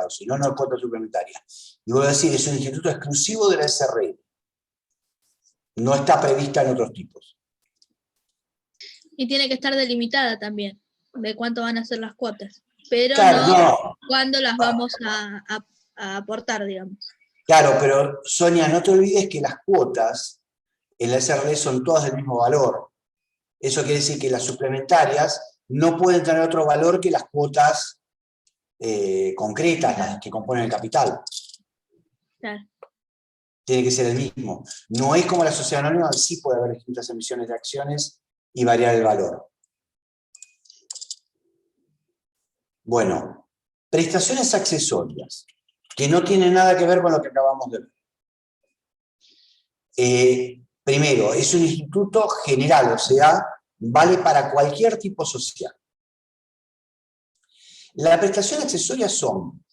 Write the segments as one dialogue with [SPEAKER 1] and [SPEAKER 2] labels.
[SPEAKER 1] si no, no es cuota suplementaria. Y voy a decir, es un instituto exclusivo de la SRL. No está prevista en otros tipos.
[SPEAKER 2] Y tiene que estar delimitada también, de cuánto van a ser las cuotas. Pero
[SPEAKER 1] Claro,
[SPEAKER 2] no cuándo las vamos a aportar, digamos.
[SPEAKER 1] Claro, pero Sonia, no te olvides que las cuotas en la SRL son todas del mismo valor. Eso quiere decir que las suplementarias no pueden tener otro valor que las cuotas concretas, las que componen el capital.
[SPEAKER 2] Claro.
[SPEAKER 1] Tiene que ser el mismo. No es como la sociedad anónima, sí puede haber distintas emisiones de acciones y variar el valor. Bueno, prestaciones accesorias, que no tienen nada que ver con lo que acabamos de ver. Primero, es un instituto general, o sea, vale para cualquier tipo social. Las prestaciones accesorias son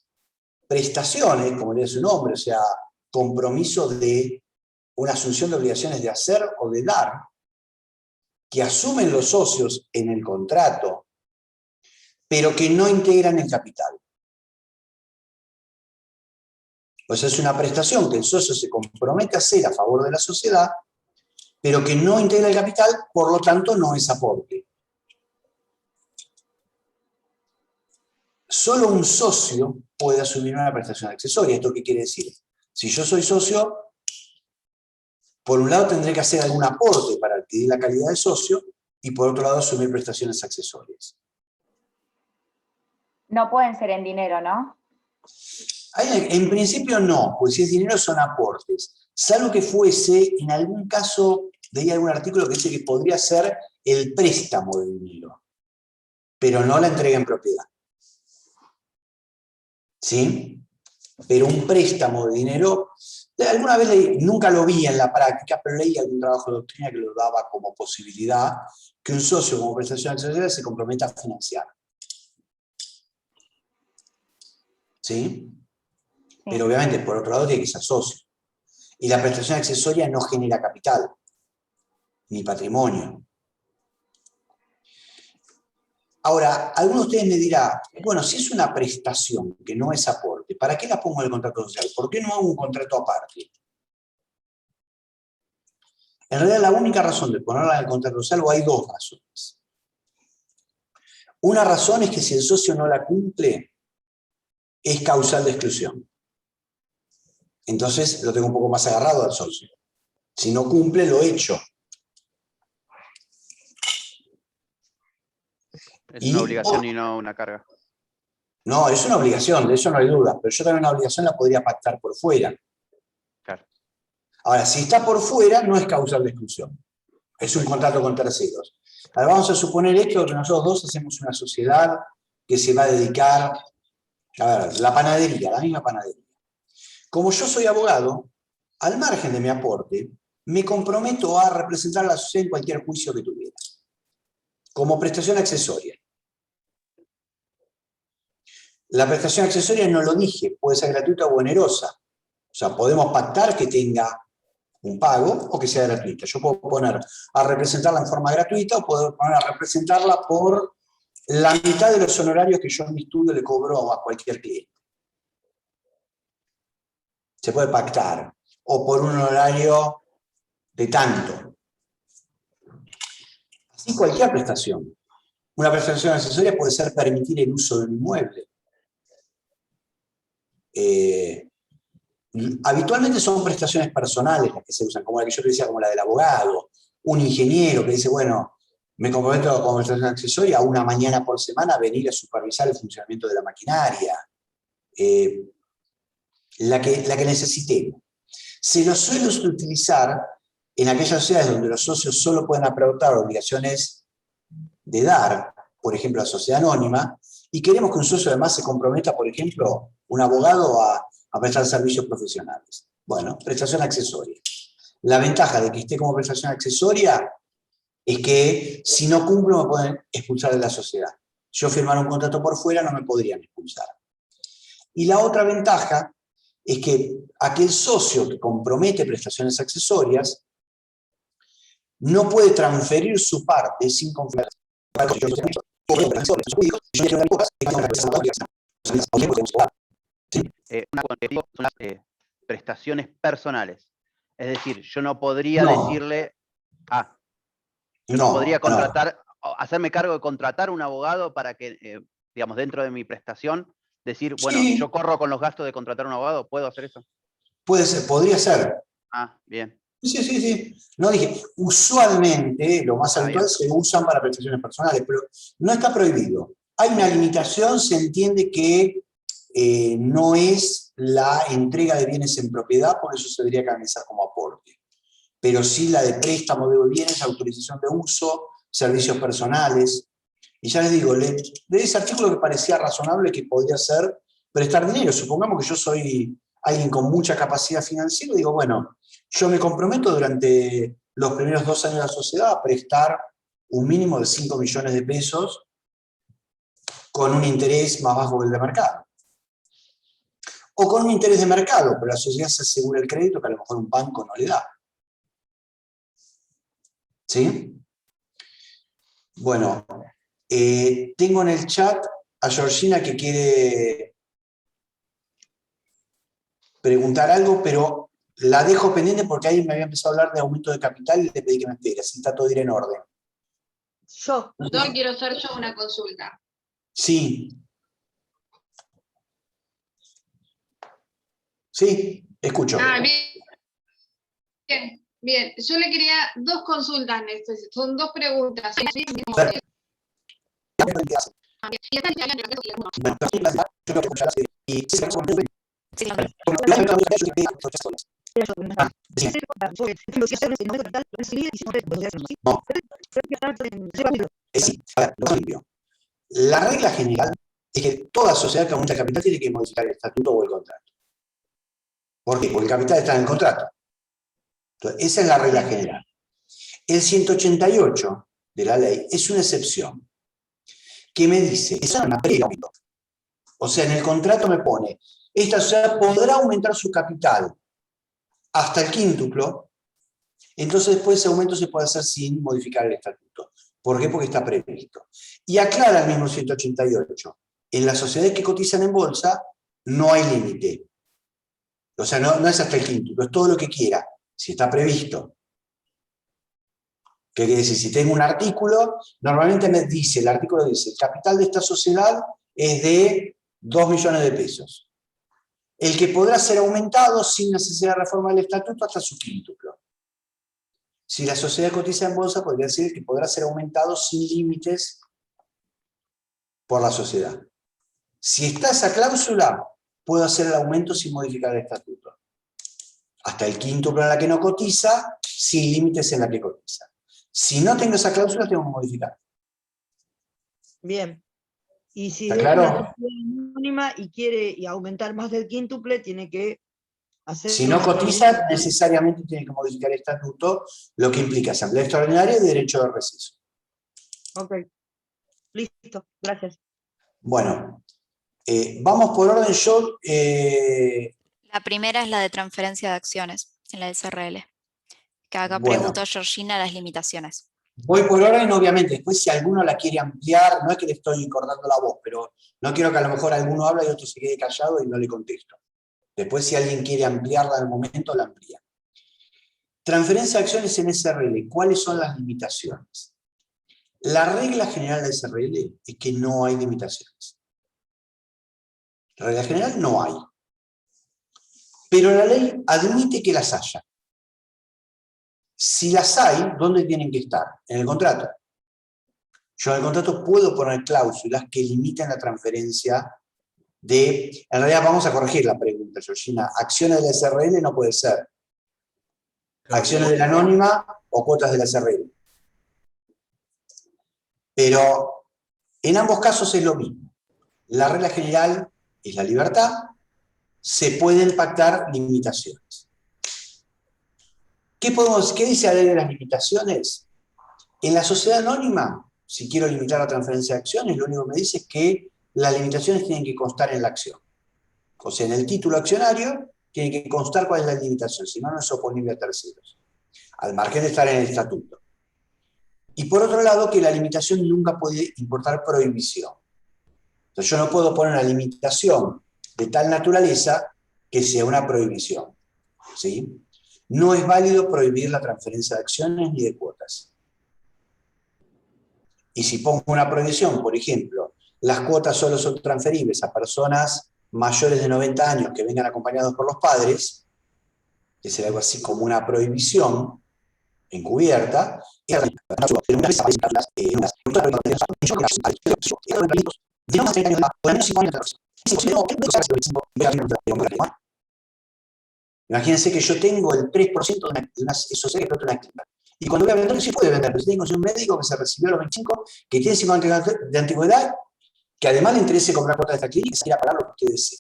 [SPEAKER 1] prestaciones, como le dice su nombre, o sea, compromiso de una asunción de obligaciones de hacer o de dar, que asumen los socios en el contrato, pero que no integran el capital. O sea, es una prestación que el socio se compromete a hacer a favor de la sociedad, pero que no integra el capital, por lo tanto no es aporte. Solo un socio puede asumir una prestación accesoria. ¿Esto qué quiere decir? Si yo soy socio, por un lado tendré que hacer algún aporte para adquirir la calidad de socio y por otro lado asumir prestaciones accesorias.
[SPEAKER 3] No pueden ser en dinero, ¿no?
[SPEAKER 1] En principio no, pues si es dinero son aportes. Salvo que fuese, en algún caso, leí algún artículo que dice que podría ser el préstamo de dinero, pero no la entrega en propiedad. ¿Sí? Pero un préstamo de dinero, alguna vez leí, nunca lo vi en la práctica, pero leí algún trabajo de doctrina que lo daba como posibilidad que un socio como prestación accesoria se comprometa a financiar. ¿Sí? Pero obviamente, por otro lado, tiene que ser socio. Y la prestación accesoria no genera capital, ni patrimonio. Ahora, alguno de ustedes me dirá, bueno, si es una prestación que no es aporte, ¿para qué la pongo en el contrato social? ¿Por qué no hago un contrato aparte? En realidad, la única razón de ponerla en el contrato social, o hay dos razones. Una razón es que si el socio no la cumple, es causal de exclusión. Entonces, lo tengo un poco más agarrado al socio. Si no cumple, lo echo.
[SPEAKER 4] Es una obligación y no una carga.
[SPEAKER 1] No, es una obligación, de eso no hay duda, pero yo también una obligación la podría pactar por fuera.
[SPEAKER 4] Claro.
[SPEAKER 1] Ahora, si está por fuera, no es causal de exclusión. Es un contrato con terceros. Ahora vamos a suponer esto, que nosotros dos hacemos una sociedad que se va a dedicar, a ver, la panadería, la misma panadería. Como yo soy abogado, al margen de mi aporte, me comprometo a representar a la sociedad en cualquier juicio que tuviera, como prestación accesoria. La prestación accesoria no lo dije, puede ser gratuita o onerosa. O sea, podemos pactar que tenga un pago o que sea gratuita. Yo puedo poner a representarla en forma gratuita o puedo poner a representarla por la mitad de los honorarios que yo en mi estudio le cobro a cualquier cliente. Se puede pactar. O por un honorario de tanto. Así cualquier prestación. Una prestación accesoria puede ser permitir el uso de un inmueble. Habitualmente son prestaciones personales las que se usan, como la que yo te decía, como la del abogado, un ingeniero que dice, bueno, me comprometo como prestación accesoria a una mañana por semana a venir a supervisar el funcionamiento de la maquinaria, la que necesitemos. Se lo suele utilizar en aquellas sociedades donde los socios solo pueden aportar obligaciones de dar, por ejemplo, la sociedad anónima, y queremos que un socio además se comprometa, por ejemplo, un abogado a prestar servicios profesionales. Bueno, prestación accesoria. La ventaja de que esté como prestación accesoria es que si no cumplo me pueden expulsar de la sociedad. Si yo firmara un contrato por fuera no me podrían expulsar. Y la otra ventaja es que aquel socio que compromete prestaciones accesorias no puede transferir su parte sin confirmar.
[SPEAKER 4] Cuando digo son las prestaciones personales. Es decir, yo no podría
[SPEAKER 1] No.
[SPEAKER 4] decirle, yo
[SPEAKER 1] No,
[SPEAKER 4] no podría
[SPEAKER 1] no.
[SPEAKER 4] contratar, hacerme cargo de contratar un abogado para que, digamos, dentro de mi prestación, decir, bueno,
[SPEAKER 1] Sí.
[SPEAKER 4] yo corro con los gastos de contratar un abogado, ¿puedo hacer eso?
[SPEAKER 1] Puede ser, podría ser.
[SPEAKER 4] Bien.
[SPEAKER 1] Sí. No dije, usualmente, lo más
[SPEAKER 4] Está
[SPEAKER 1] habitual,
[SPEAKER 4] bien.
[SPEAKER 1] se usan para prestaciones personales, pero no está prohibido. Hay una limitación, se entiende que no es la entrega de bienes en propiedad, por eso se debería canalizar como aporte. Pero sí la de préstamo de bienes, autorización de uso, servicios personales. Y ya les digo, de ese artículo que parecía razonable que podría ser prestar dinero. Supongamos que yo soy alguien con mucha capacidad financiera y digo, bueno, yo me comprometo durante los primeros 2 años de la sociedad a prestar un mínimo de 5 millones de pesos con un interés más bajo que el de mercado. O con un interés de mercado, pero la sociedad se asegura el crédito que a lo mejor un banco no le da. ¿Sí? Bueno, tengo en el chat a Georgina que quiere preguntar algo, pero la dejo pendiente porque ahí me había empezado a hablar de aumento de capital y le pedí que me espere, así está todo ir en orden.
[SPEAKER 5] Doctor, quiero hacer yo una consulta.
[SPEAKER 1] Sí. Sí, escucho.
[SPEAKER 5] Bien. Yo le quería 2 consultas, son 2 preguntas.
[SPEAKER 1] La regla general es que toda sociedad que aumenta capital tiene que modificar el estatuto o el contrato. ¿Por qué? Porque el capital está en el contrato. Entonces, esa es la regla general. El 188 de la ley es una excepción que me dice, es una preaumento. O sea, en el contrato me pone, esta sociedad podrá aumentar su capital hasta el quíntuplo, entonces después ese aumento se puede hacer sin modificar el estatuto. ¿Por qué? Porque está previsto. Y aclara el mismo 188, en las sociedades que cotizan en bolsa no hay límite. O sea, no es hasta el quíntuplo, es todo lo que quiera, si está previsto. ¿Qué quiere decir? Si tengo un artículo, normalmente me dice, el artículo dice, el capital de esta sociedad es de 2 millones de pesos. El que podrá ser aumentado sin necesidad de reforma del estatuto hasta su quíntuplo. Si la sociedad cotiza en bolsa, podría decir que podrá ser aumentado sin límites por la sociedad. Si está esa cláusula, puedo hacer el aumento sin modificar el estatuto. Hasta el quíntuplo en la que no cotiza, sin límites en la que cotiza. Si no tengo esa cláusula, tengo que modificar.
[SPEAKER 6] Bien. Y si
[SPEAKER 1] ¿Está
[SPEAKER 6] es
[SPEAKER 1] claro?
[SPEAKER 6] una sociedad anónima y quiere aumentar más del quíntuple, tiene que hacer...
[SPEAKER 1] Si no cotiza, necesariamente tiene que modificar el estatuto, lo que implica asamblea extraordinaria y derecho de receso.
[SPEAKER 6] Ok. Listo. Gracias.
[SPEAKER 1] Bueno, vamos por orden. Yo...
[SPEAKER 7] La primera es la de transferencia de acciones en la SRL. Que acá
[SPEAKER 1] Bueno.
[SPEAKER 7] preguntó Georgina las limitaciones.
[SPEAKER 1] Voy por orden, obviamente. Después, si alguno la quiere ampliar, no es que le estoy cortando la voz, pero no quiero que a lo mejor alguno habla y otro se quede callado y no le contesto. Después, si alguien quiere ampliarla en el momento, la amplía. Transferencia de acciones en SRL. ¿Cuáles son las limitaciones? La regla general de SRL es que no hay limitaciones. La regla general no hay. Pero la ley admite que las haya. Si las hay, ¿dónde tienen que estar? En el contrato. Yo en el contrato puedo poner cláusulas que limiten la transferencia de... En realidad vamos a corregir la pregunta, Georgina. Acciones de la SRL no puede ser. Acciones de la anónima o cuotas de la SRL. Pero en ambos casos es lo mismo. La regla general es la libertad. Se pueden pactar limitaciones. ¿Qué dice la ley de las limitaciones? En la sociedad anónima, si quiero limitar la transferencia de acciones, lo único que me dice es que las limitaciones tienen que constar en la acción. O sea, en el título accionario tiene que constar cuál es la limitación, si no, no es oponible a terceros, al margen de estar en el estatuto. Y por otro lado, que la limitación nunca puede importar prohibición. Entonces yo no puedo poner una limitación de tal naturaleza que sea una prohibición, ¿sí? No es válido prohibir la transferencia de acciones ni de cuotas. Y si pongo una prohibición, por ejemplo, las cuotas solo son transferibles a personas mayores de 90 años que vengan acompañados por los padres, que será algo así como una prohibición encubierta, imagínense que yo tengo el 3% de una sociedad que explota una actividad. Y cuando voy a vender, sí puede vender, pero si tengo un médico que se recibió a los 25, que tiene 50 años de antigüedad, que además le interese comprar cuotas de esta clínica y se quiera pagar lo que usted desee.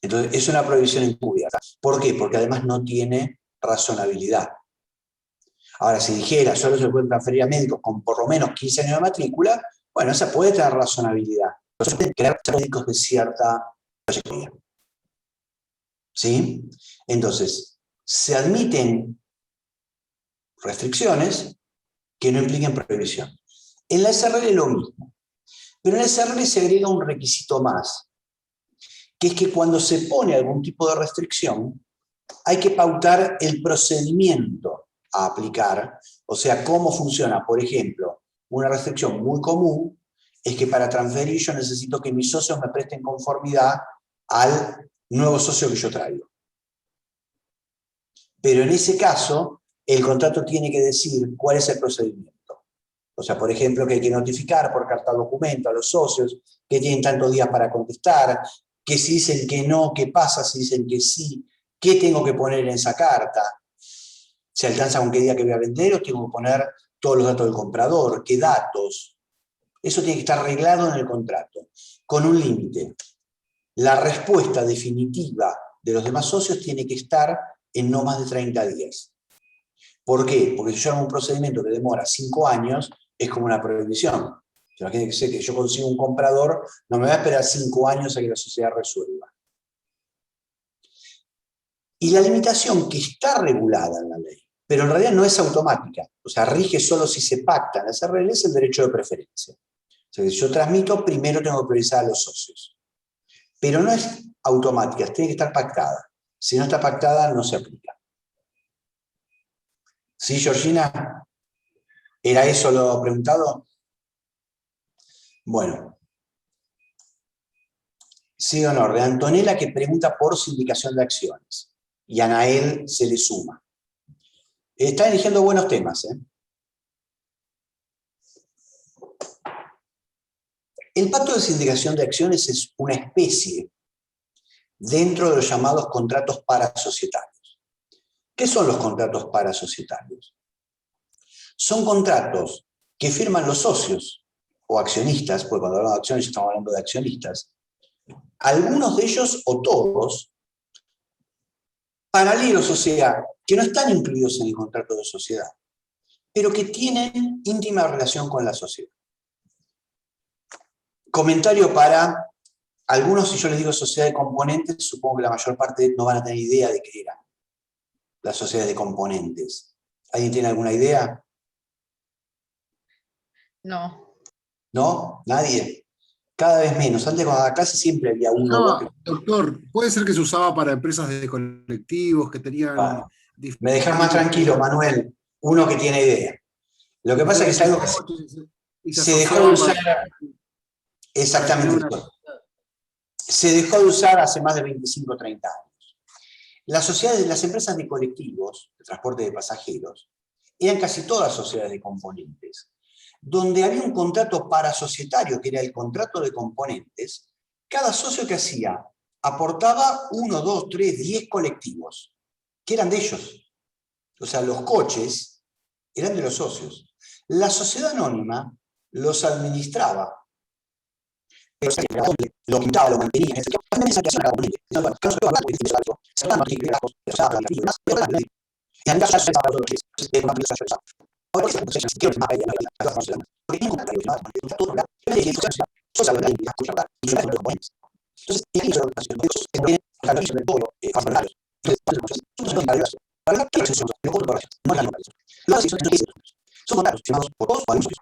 [SPEAKER 1] Entonces, es una prohibición encubierta. ¿Por qué? Porque además no tiene razonabilidad. Ahora, si dijera, solo se pueden transferir a médicos con por lo menos 15 años de matrícula, bueno, esa puede tener razonabilidad. Pero se pueden crear médicos de cierta trayectoria. ¿Sí? Entonces, se admiten restricciones que no impliquen prohibición. En la SRL es lo mismo. Pero en la SRL se agrega un requisito más, que es que cuando se pone algún tipo de restricción, hay que pautar el procedimiento a aplicar, o sea, cómo funciona. Por ejemplo, una restricción muy común es que para transferir yo necesito que mis socios me presten conformidad al nuevo socio que yo traigo. Pero en ese caso, el contrato tiene que decir cuál es el procedimiento. O sea, por ejemplo, que hay que notificar por carta documento a los socios, que tienen tantos días para contestar, que si dicen que no, qué pasa si dicen que sí, qué tengo que poner en esa carta, se alcanza con qué día que voy a vender o tengo que poner todos los datos del comprador, qué datos. Eso tiene que estar arreglado en el contrato, con un límite. La respuesta definitiva de los demás socios tiene que estar en no más de 30 días. ¿Por qué? Porque si yo hago un procedimiento que demora 5 años, es como una prohibición. Imagínense que yo consigo un comprador, no me va a esperar 5 años a que la sociedad resuelva. Y la limitación que está regulada en la ley, pero en realidad no es automática, o sea, rige solo si se pacta en esa regla, es el derecho de preferencia. O sea, si yo transmito, primero tengo que priorizar a los socios. Pero no es automática, tiene que estar pactada. Si no está pactada, no se aplica. ¿Sí, Georgina? ¿Era eso lo preguntado? Bueno. Sigo en orden. Antonella, que pregunta por sindicación de acciones. Y Anael se le suma. Está eligiendo buenos temas, ¿eh? El pacto de sindicación de acciones es una especie dentro de los llamados contratos parasocietarios. ¿Qué son los contratos parasocietarios? Son contratos que firman los socios o accionistas, porque cuando hablamos de acciones estamos hablando de accionistas, algunos de ellos o todos, paralelos, o sea, que no están incluidos en el contrato de sociedad, pero que tienen íntima relación con la sociedad. Comentario para algunos, si yo les digo sociedad de componentes, supongo que la mayor parte no van a tener idea de qué eran las sociedades de componentes. ¿Alguien tiene alguna idea?
[SPEAKER 6] No.
[SPEAKER 1] ¿No? ¿Nadie? Cada vez menos. Antes cuando daba clase siempre había uno o dos.
[SPEAKER 8] Doctor, puede ser que se usaba para empresas de colectivos que tenían...
[SPEAKER 1] Bueno, me dejas más tranquilo, Manuel. Uno que tiene idea. Lo que pasa es que es algo que se dejó de usar... Exactamente. Se dejó de usar hace más de 25 o 30 años. Las sociedades, las empresas de colectivos, de transporte de pasajeros, eran casi todas sociedades de componentes, donde había un contrato parasocietario, que era el contrato de componentes. Cada socio que hacía aportaba 1, 2, 3, 10 colectivos, que eran de ellos. O sea, los coches eran de los socios. La sociedad anónima los administraba. Lo pintaba, lo mantenía. Son contratos firmados por todos o algunos.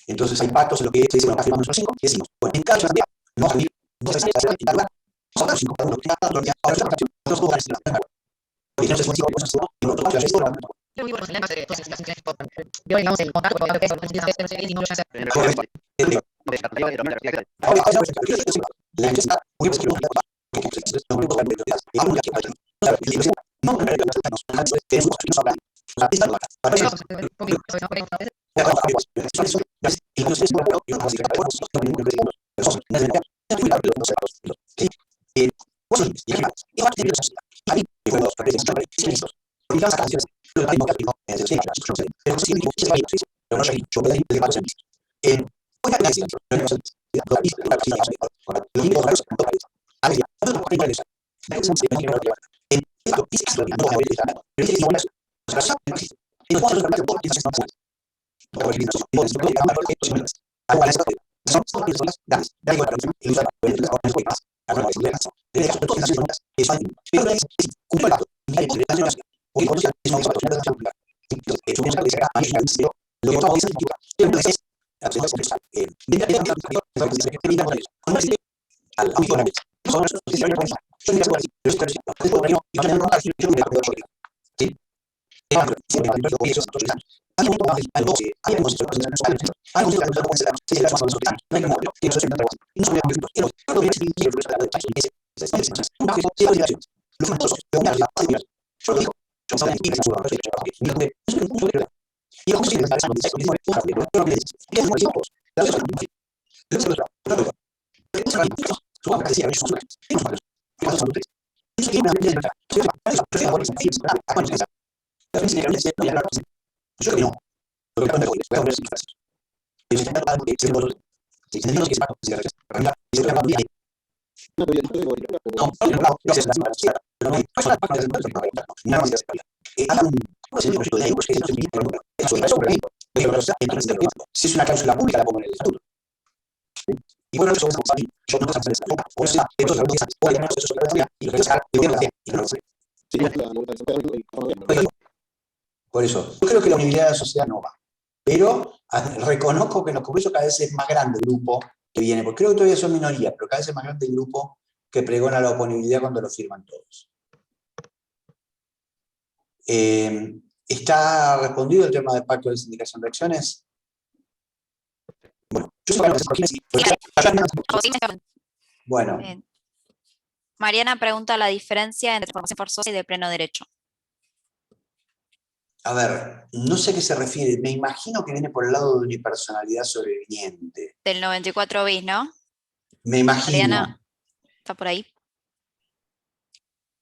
[SPEAKER 1] Entonces hay pactos en los que se dice, bueno, afirmamos los 5, y decimos, bueno, en cada ciudad no va a venir dos veces a la nosotros 5 cada uno, ahora esa fracción, los dos van a decir, porque no se son 5 cosas, y nosotros vamos a decir, si es una cláusula pública, la pongo en el estatuto. Y bueno, eso es yo no sé o sea, entonces lo que es hoy no eso y lo que es acá, y no lo sé. Por eso, yo creo que la unidad de la sociedad no va. Pero reconozco que en los congresos cada vez es más grande el grupo que viene, porque creo que todavía son minorías, pero cada vez es más grande el grupo que pregona la oponibilidad cuando lo firman todos. ¿Está respondido el tema del pacto de sindicación de acciones? Bueno, yo bueno,
[SPEAKER 7] Mariana pregunta la diferencia entre transformación forzosa y de pleno derecho.
[SPEAKER 1] a ver, no sé a qué se refiere, me imagino que viene por el lado de unipersonalidad sobreviviente.
[SPEAKER 7] Del 94 bis, ¿no?
[SPEAKER 1] Me imagino.
[SPEAKER 7] Mariana, ¿está por ahí?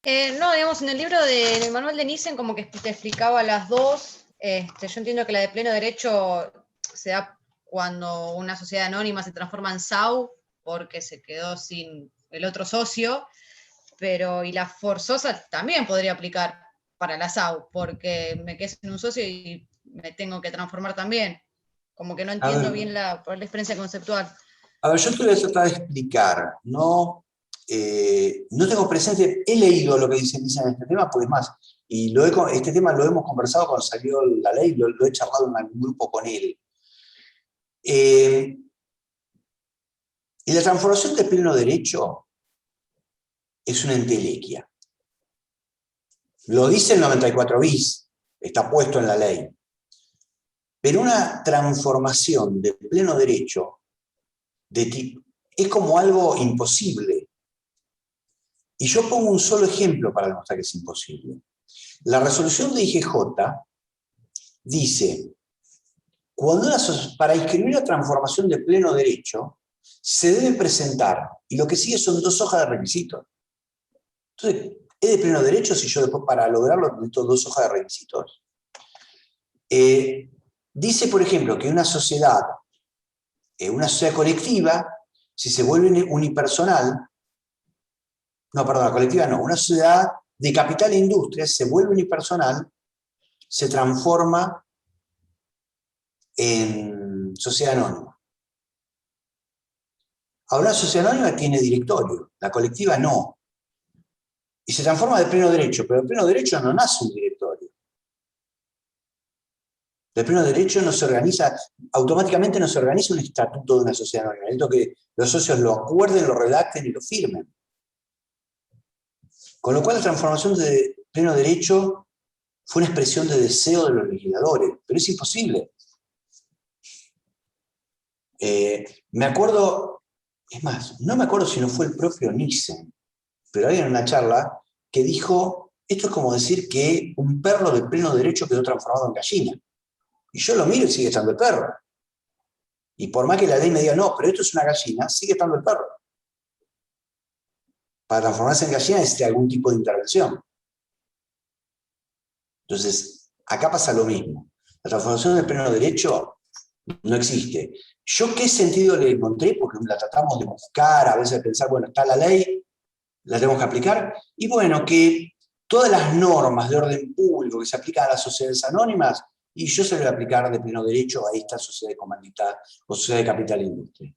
[SPEAKER 9] No, digamos, en el libro del manual de Nissen como que te explicaba las dos. Yo entiendo que la de pleno derecho se da cuando una sociedad anónima se transforma en SAU porque se quedó sin el otro socio, pero y la forzosa también podría aplicar para la SAU, porque me quedé sin un socio y me tengo que transformar también. Como que no entiendo bien la diferencia conceptual.
[SPEAKER 1] A ver, yo te voy a tratar de explicar, no tengo presente, he leído lo que dicen en este tema, pues más, y este tema lo hemos conversado cuando salió la ley, lo he charlado en algún grupo con él. Y la transformación de pleno derecho es una entelequia. Lo dice el 94 bis, está puesto en la ley. Pero una transformación de pleno derecho de tipo, es como algo imposible. Y yo pongo un solo ejemplo para demostrar que es imposible. La resolución de IGJ dice, para inscribir la transformación de pleno derecho, se debe presentar, y lo que sigue son 2 hojas de requisitos. Entonces, ¿es de pleno derecho si yo después para lograrlo necesito 2 hojas de requisitos? Dice, por ejemplo, que una sociedad colectiva, si se vuelve unipersonal, no, perdón, la colectiva no, una sociedad de capital e industria se vuelve unipersonal, se transforma en sociedad anónima. Ahora la sociedad anónima tiene directorio, la colectiva no. Y se transforma de pleno derecho, pero de pleno derecho no nace un directorio. De pleno derecho no se organiza, automáticamente no se organiza un estatuto de una sociedad anónima. Necesito que los socios lo acuerden, lo redacten y lo firmen. Con lo cual la transformación de pleno derecho fue una expresión de deseo de los legisladores, pero es imposible. Me acuerdo, es más, no me acuerdo si no fue el propio Nissen, pero había una charla que dijo, esto es como decir que un perro de pleno derecho quedó transformado en gallina. Y yo lo miro y sigue estando el perro. Y por más que la ley me diga, no, pero esto es una gallina, sigue estando el perro. Para transformarse en gallina necesita algún tipo de intervención. Entonces, acá pasa lo mismo. La transformación del pleno derecho no existe. ¿Yo qué sentido le encontré? Porque la tratamos de buscar, a veces de pensar, bueno, está la ley, la tenemos que aplicar. Y bueno, que todas las normas de orden público que se aplican a las sociedades anónimas, y yo se lo voy a aplicar de pleno derecho a esta sociedad de comandita o sociedad de capital e industria.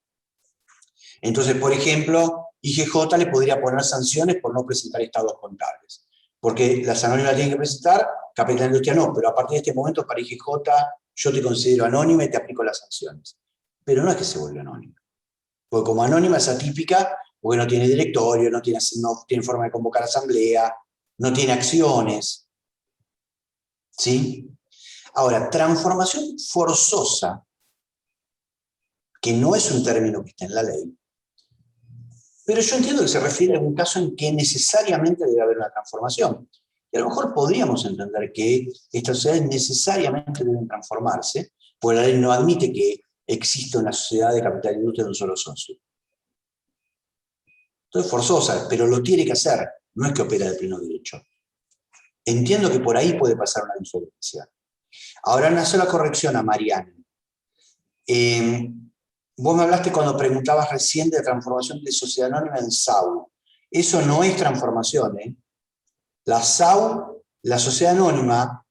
[SPEAKER 1] Entonces, por ejemplo, IGJ le podría poner sanciones por no presentar estados contables. Porque las anónimas tienen que presentar, capital e industria no, pero a partir de este momento para IGJ yo te considero anónima y te aplico las sanciones. Pero no es que se vuelva anónima. Porque como anónima es atípica, porque no tiene directorio, no tiene forma de convocar asamblea, no tiene acciones. ¿Sí? Ahora, transformación forzosa, que no es un término que está en la ley, pero yo entiendo que se refiere a un caso en que necesariamente debe haber una transformación. Y a lo mejor podríamos entender que estas sociedades necesariamente deben transformarse, porque la ley no admite que exista una sociedad de capital e industria de un solo socio. Entonces, forzosa, pero lo tiene que hacer, no es que opera de pleno derecho. Entiendo que por ahí puede pasar una diferencia. Ahora, una sola corrección a Mariana. Vos me hablaste cuando preguntabas recién de la transformación de sociedad anónima en SAU. Eso no es transformación, ¿eh? La SAU, la sociedad anónima,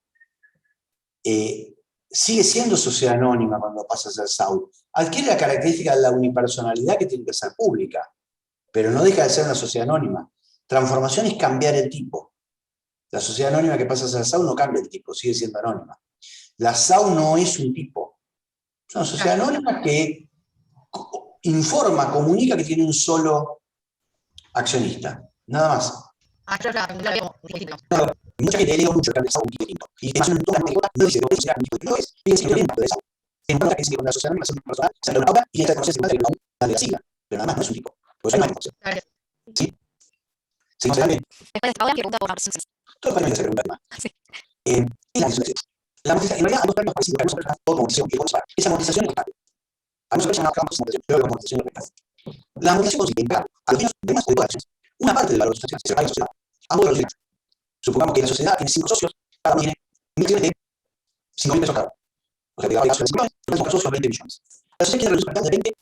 [SPEAKER 1] sigue siendo sociedad anónima cuando pasa a ser SAU. Adquiere la característica de la unipersonalidad que tiene que ser pública, pero no deja de ser una sociedad anónima. Transformación es cambiar el tipo. La sociedad anónima que pasa a ser SAU no cambia el tipo, sigue siendo anónima. La SAU no es un tipo. Es una sociedad anónima que informa, comunica que tiene un solo accionista. Nada más. Mucha gente lee mucho el SAU distinto. Y además en todas las mejoras no dice que no sea un tipo no es. Fíjense que el de SAU. En cuenta que dice que una sociedad anónima es una persona, se lo nota y esta conoce que la de la sigla. Pero nada más no es un tipo. Pues ahí no hay negocio. ¿Sí? ¿Sí? ¿No se dan bien?
[SPEAKER 7] Después de esta hora, pregunta por Marcos.
[SPEAKER 1] Todo el país se pregunta más. La amortización, en realidad hay dos términos parecidos, o amortización, que vamos a esa amortización es estable. A nosotros llamamos amortización, yo creo que amortización es estable. La amortización consiste en pagar a los bienes de más o de todas las acciones. Una parte del valor de la sociedad se paga a la sociedad, a modo de los bienes. Supongamos que la sociedad tiene 5 socios, cada uno tiene 1.000 millones de 5.000 pesos cada uno. O sea, que va a pagar socios de 5 millones, entonces socios 20 millones. La sociedad quiere reducir el capital de 20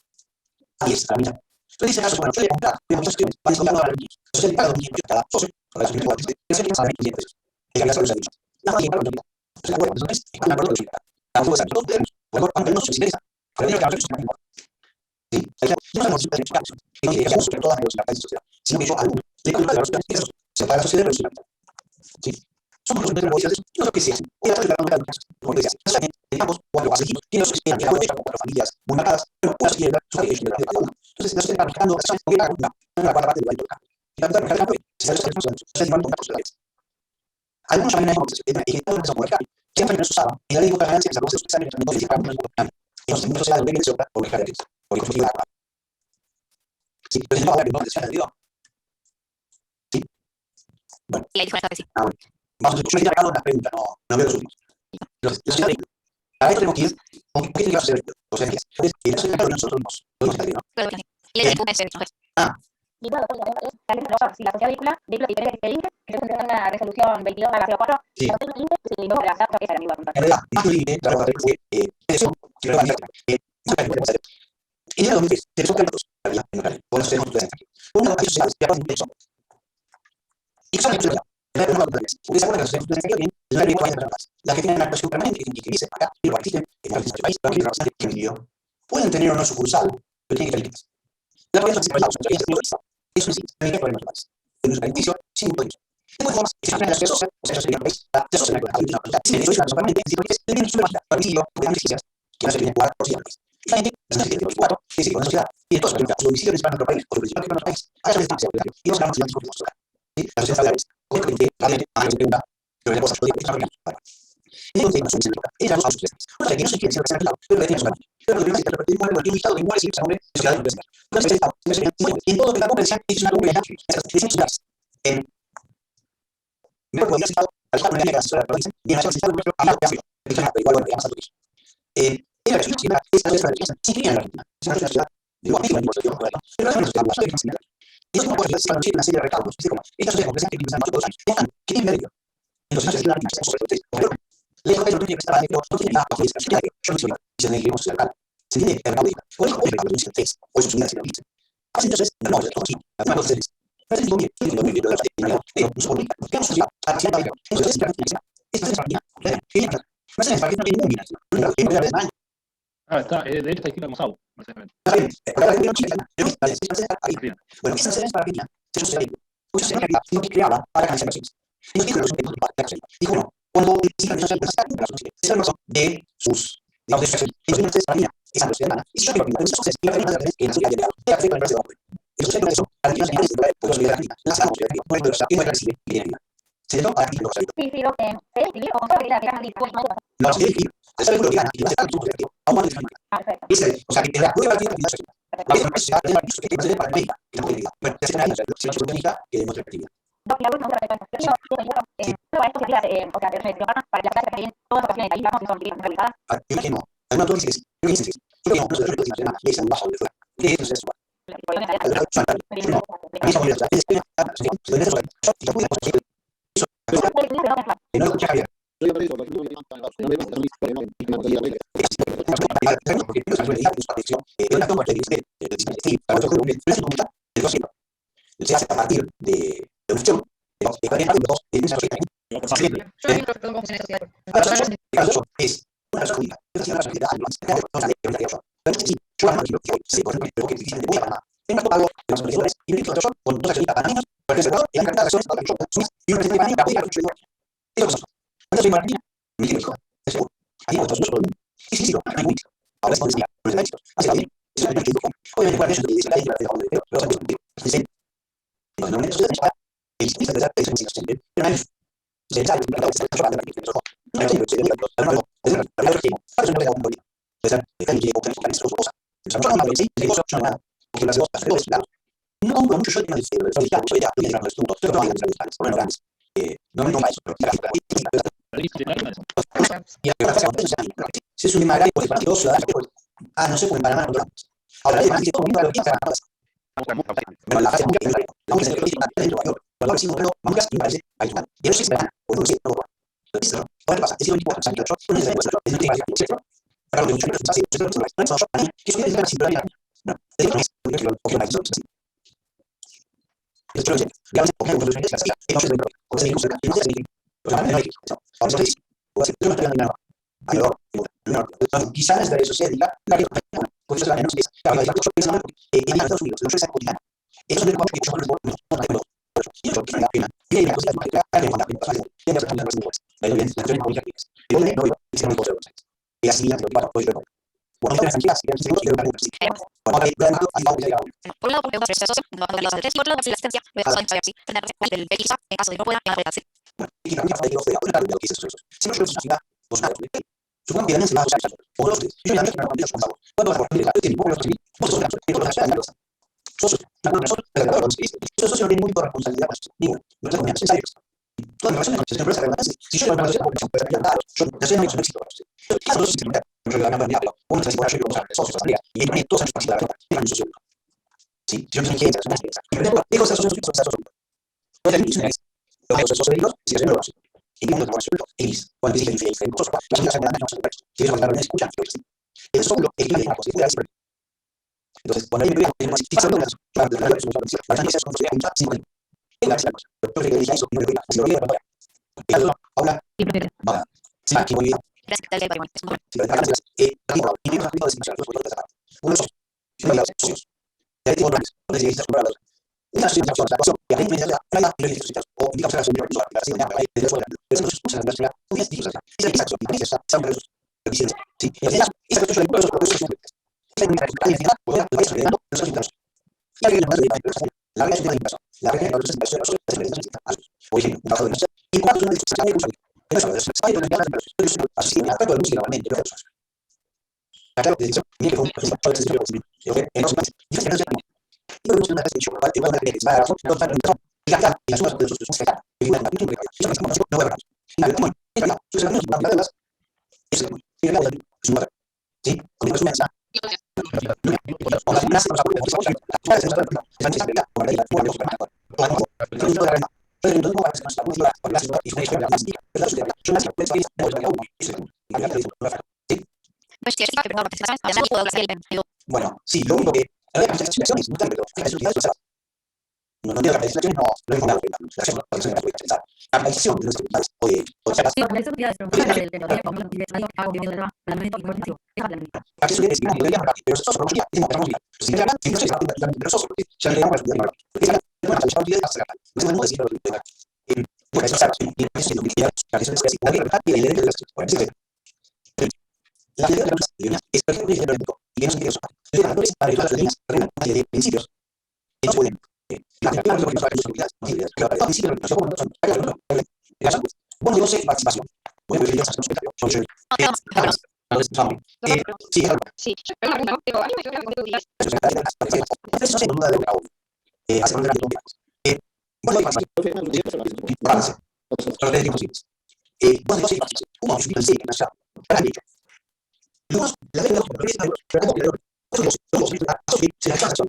[SPEAKER 1] a 10, a la mitad. Entonces dice caso, bueno, yo le voy a comprar, voy a comprar acciones, van a descontar a 20 millones. La sociedad le paga 2.000 millones cada socio, con la sociedad que tiene 4 a 20 pesos. El capital de 20 millones. Nada más tiene que pagar 20 millones. Entonces, bueno, entonces, están de acuerdo con la la todos tenemos, por favor, aunque no se interesa, pero no que se me ¿sí? No sabemos si es una acción, que no quiere que todas las libertades de sociedad, sino que yo a alguno le controlo de las sociedades, se paga la sociedad de la sociedad. ¿Sí? Somos los que decir, no lo que se hace. Hoy a través de la casos, como decía, solamente teníamos 4 bases seguidos, tiene socios que eran de la con 4 familias muy marcadas, bueno, una sociedad sus privilegios de cada uno. Entonces, la sociedad está buscando acciones que era una cuarta parte del valor del campo. Y la verdad es que se sale de las sociedades llevando una cosa de la vez. Algunos llaman a esa conversación, y todo eso comercial, siempre nos usaba, en la ley de ganancia que se produce los exámenes de los exámenes de los entonces, muchos sociedades deben ser por dejar de crisis, porque eso es la sí, pero si no hablar que no les suena el video. Sí. Bueno.
[SPEAKER 7] Y ahí dijo que sí.
[SPEAKER 1] Bueno. Vamos a yo me he cargado una pregunta, no veo los últimos. La sociedad de para esto tenemos que ir con qué tiene que hacer o sea, entonces, el caso de cargo nosotros no lo ¿no?
[SPEAKER 7] Claro que sí. Y el punto es extranjero.
[SPEAKER 3] Y bueno, si la sociedad vehícula diferentes que link, que se encuentra en la resolución 22/04,
[SPEAKER 1] sí.
[SPEAKER 3] la link se limitó a la que es amigo.
[SPEAKER 1] En realidad, más que un límite, claro, fue eso, que lo cambiaste. En el 2003, se empezó a cambiar dos, había en local, por eso tenemos que hacer. Una de las sociedades que aparecen en eso. Y que son las sociedades, la de los porque se acuerdan que las sociedades que tienen la ley de las que tienen una actuación permanente y que dicen acá, pero existen en en nuestro país, la mayoría de los representantes pueden tener una sucursal, pero tienen que estar líquidas. La propiedad es un sí, en nuestro país. En nuestro beneficio, sin impuestos. De todas formas, si se la sociedad, o sea, sería el país, la sociedad si me dice permanente, si porque el bien es una máquina, domicilio, de beneficios, que no se viene a jugar por siempre. Finalmente, la sociedad de 24, que es con la sociedad, y entonces, su domicilio principal en nuestro país, o su principal en nuestro país, a eso le estamos secundario, y vamos a ganar los impuestos sociales. La sociedad está de la vista. Obviamente, realmente, a veces pregunta, pero la cosa, yo digo, es para entonces, no son esas dos cosas. Una que no se quiere ser representado, pero que tiene su mano. Pero lo que pasa es que el inmueble, el listado de inmuebles y el nombre de sociedad de universidad. Entonces, el Estado, en todo lo que la conferencia es una comunidad, esas sociedades. Mejor podría ser Estado, al Estado de la sociedad de la provincia, y en la sociedad de nuestro amado de África. Pero igual, bueno, digamos a todos. En la sociedad, esta es la sociedad, sí, en la Argentina. Es una sociedad de igual, pero no es una sociedad, pero no es una sociedad, y eso no puede ser una serie de recaudos. Es como, esta sociedad conferencia que empiezan todos los años, están, ¿qué tiene medio? Entonces, no se tiene una sobre el le dijo que no tiene que estar adentro, no tiene nada que decir, yo no soy y se me dijo social. Se tiene que recaudir. Por eso, el recaudo es el o es unidad se así entonces, no, sí, la toma de ustedes. No es muy bien, no es muy bien, no se publica. ¿Qué social? A la ciudad de entonces, esta es la Argentina. No sé, es para que no tiene muy bien.
[SPEAKER 10] Está, de hecho está escrito como SAU, básicamente.
[SPEAKER 1] Bueno, esa es para Argentina, se socializa. Muchos se creaba para canalizar personas. Y nos dijo que los dijo no. Cuando decían que no se puede sacar la sociedad, esa es la razón de sus, digamos, de sus acciones. Y los ustedes para mí, esa sociedad, y si yo quiero que entonces, y la primera vez que la sociedad llegado, te afecta el precio de hombre. El sociedad de eso, para que no se entienda, pues la sociedad argentina, la sociedad argentina, no es de los que no recibe y tiene vida. ¿Se entiende? Para que los sabidos.
[SPEAKER 3] Sí, lo que se escribir o todo lo que la que
[SPEAKER 1] no, se debe escribir. Se sabe lo que gana y va a ser tanto objetivo. Aún más de
[SPEAKER 3] perfecto.
[SPEAKER 1] o sea, que te da prueba de la actividad social. A veces se va a tener que va a ser para América, que no puede vida. Bueno, se hace una vida, si no se puede vida, que demuestre actividad.
[SPEAKER 3] La última pregunta que tengo, para esto sería, o sea, para la clase que viene, todas las ocasiones de ahí, vamos, son realizadas.
[SPEAKER 1] Yo creo que no. Hay una autor que dice, yo creo que no, no se lo repito, semana, y es un bajo de fuera. ¿Qué es eso? No escuché Javier. Se hace a partir de una opción de es una sociedad en nuestro pago de los emprendedores y un son con dos accionistas panameños, porque el sector y la cartera de acciones para nosotros y un presidente panameño para apoyar a los emprendedores. Eso es antes soy Martina, me dijo, es seguro. Ahí vamos todos nosotros. Y sí, no hay mucho. Ahora es donde decía, no es éxito. Así está bien. Eso es lo que dijo. Obviamente, por eso te dice la ley de la pero los amigos contigo. No, no, eso es para el sistema de la pero no hay se sabe que la está jugando para que no hay siempre se debe no es la última eso no le da un bonito es el que lleva con las cosas no no sí le cosa no nada porque las cosas todos lados no compro mucho yo tema de ya soy ya estoy en los estudios pero no hay las bueno grandes no más pero y ahora si es un imagen por el dos ciudadanos no se pueden parar ahora además dice todo el mundo lo que está bueno, la fase que aunque se le dice dentro de cuando decimos pero vamos a parece hay una y no sé si verán o no sé no lo ahora pasa es un tipo de santo no es de vuestro es de varios cierto para lo que mucho no se hace no es para mí que es una simple no es no es porque lo hay así esto es ya se pone con los es así y no se ve con ese cosa y no se ve pues no hay ahora sí o sea yo no estoy hablando nada no quizás la sociedad diga la que pues eso es no se claro la cosa es en Estados Unidos no es cotidiana eso es lo que yo no y yo que la pena y hay una cosa que hay una cosa que tiene que ser la bien la gente política y donde no y se no puede hacer y así ya lo para pues yo bueno no tranquilas y así se para sí bueno hay plan hay algo que ya
[SPEAKER 7] por un lado porque ofrece eso no va a los derechos por otro lado la asistencia de los años así tener el PISA en caso de no pueda así
[SPEAKER 1] y también hace que lo de que es eso si no yo sociedad pues nada supongo que también se va a usar o los yo ya no tengo que responsable cuando la gente la tiene por los civiles vos sos la cosa sos una persona eso socio tiene muy poca responsabilidad digo no sé cómo es necesario todas las personas que se empresa realmente si yo no me relaciono con empresa privada yo no sé no es un éxito caso no sé si no yo la cambio pero uno se pone yo vamos a socios familia y hay todos años para la en un socio sí yo no sé qué es una empresa y por ejemplo digo esos socios son socios no es los socios socios si es no lo sé y mundo de socios ellos cuando dicen que hay cosas las cosas que no se si eso no escuchan eso solo es que hay una posibilidad de entonces, cuando hay un proyecto, tenemos que fixarlo para que las cosas como se vean sin cuenta. Es la cosa. Yo creo que dije eso, no le diga, si lo digo, no voy a. Habla. Va. Sí, aquí muy bien.
[SPEAKER 7] transferencia capital del patrimonio. Es un documento.
[SPEAKER 1] Sí, pero acá y menos aspecto de designación, por esa parte. Uno de esos, si no digamos, socios. De ahí tengo otros, donde se dice sobre una asociación de la ecuación, que aparentemente la praga y los distintos o indicamos la asociación de la relación de la de los otros, pero eso no se expuso en la universidad, un día distintos. Esa acción, y parece esa, se han perdido lo que hicieron. Sí, y al final, esa cuestión de los procesos simples. Esa es una realidad, poder, lo que es ordenando los internos. Y hay una más de la inversión, la relación de la inversión, la relación de los inversores, las organizaciones internacionales. Por ejemplo, un trabajador de inversión, y en cuanto a una discusión de usuario. Pero eso, hay una realidad de inversión, así que acá todo el mundo normalmente, lo que es. Acá de decisión, mire que fue un proceso de decisión de conocimiento, en los demás, y es que no se aplica. Y luego una vez dicho, igual una que se va a la razón, no está en razón, y acá, y las sumas de los socios, acá, y una de las eso no estamos, no voy a hablar. Y nada, bueno, es verdad, sus hermanos van a hablar de las, eso es verdad, es un verdad. ¿Sí? Con eso me ensa. O las nace con la política, la se nos da la mancha de la por ahí, por los hermanos. O no, pero no la verdad. Pero entonces no va a ser la política, por la ciudad y su historia plástica. Pero la sociedad, yo nací con esa vida, no la uno, eso es y la verdad. ¿Sí? Bueno, sí, lo único que la legislación es muy claro, pero las utilidades pasadas. No tiene la legislación, no es fundamental. La legislación de la legislación de los tribunales o de charlas. Aquí suele decir, no debería hablar, pero eso es sociología, es democracia. Si me hablan, entonces la sociología, ya le damos la sociología. Porque es la sociología de la sociedad. No podemos decirlo de la bueno, eso es y eso es lo que queremos. La sociedad es la libertad y el derecho de la sociedad. Bueno, la teoría de la sociedad es por ejemplo el género ético y que no se quiere usar. Los ganadores para todas las líneas reúnen una serie de principios que no se pueden. La teoría de las posibilidades, pero para todos los principios no se pueden, son bueno, digo, participación. Bueno, yo sí,
[SPEAKER 3] pero a mí me quedó con dudas.
[SPEAKER 1] no sé, duda de lo que hace con bueno, hay balance. Son los posibles. Bueno, digo, sí, uno, yo el sí, que allá. Para el hecho. Luego, la ley de los propietarios, pero como que los se la casa son.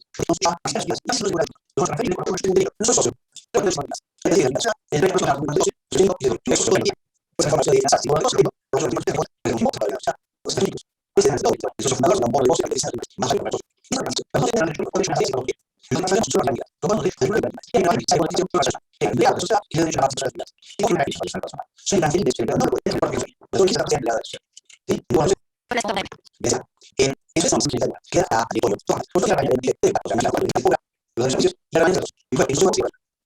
[SPEAKER 1] Los referentes por no son socios. Pero no son más. Es decir, el resto son algunos de los socios de pues la información de las acciones, los últimos tiempos, pero no para ya. Los técnicos, pues en el todo, esos fundadores no por negocio, más de los y no no tienen el por una serie de los sabemos sobre la vida. Tomando de la vida. Y no hay que saber qué pasa. El empleado social que le derecho a participar de las vidas. Y no una persona persona. Soy tan feliz pero no lo puedo porque soy. Pero que está empleada. ¿Sí? Bueno, eso es una posibilidad. Queda a apoyo. Por la realidad de la cultura, los servicios, la realidad y fue eso es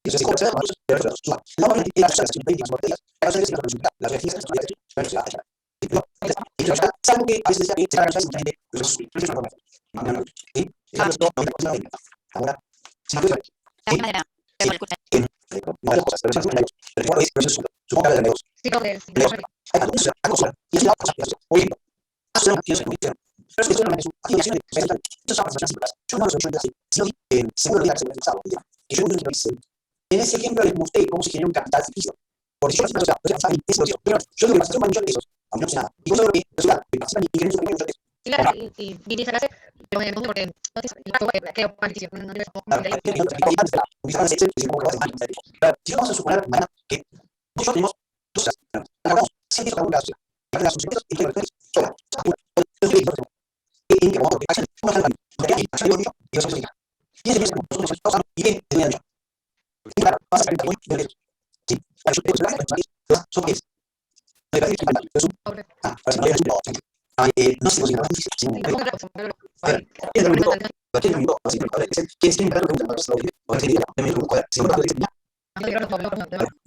[SPEAKER 1] eso se considera como la manera de las acciones políticas botellas, las acciones de las referencias de la salvo que a veces se hagan simultáneamente los precios normales. ¿Sí? Ahora, si no puede no hay cosas, pero el recuerdo es proceso, supongo que de negocios. Hay algunos y es la cosa que hace. Por ejemplo, hace una acción de pero es una acción de presentar. Estas son las personas yo no lo soy yo así, sino que seguro que se ha pensado. Que yo no lo hice. En ese ejemplo les mostré cómo se genera un capital ficticio. Porque yo no sé, es lo pero yo digo que para un millón de pesos, aunque no sé nada. Y yo creo que la ciudad que participan y que no un millón de pesos.
[SPEAKER 9] Claro, y esa clase, pero me pregunto porque no sé, creo participo, no debe si vamos a suponer que nosotros tenemos dos clases, agarramos 100 pesos cada una de las agarramos sus pesos y que los sola. En que vamos a hacer una salva, porque hay acción de y los socios y ese mes nosotros estamos y ven de medio. Y claro, vas a salir muy de pesos. Sí, para yo tengo que son 10. Me parece que es un para que no no sé si es difícil.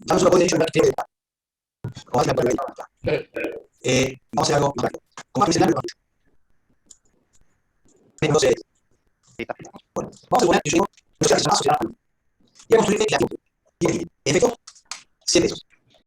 [SPEAKER 9] Vamos a poder hecho vamos a hacer algo más rápido. ¿Cómo hacer algo? Bueno, vamos a poner que yo digo, y vamos a construir efecto 100 pesos.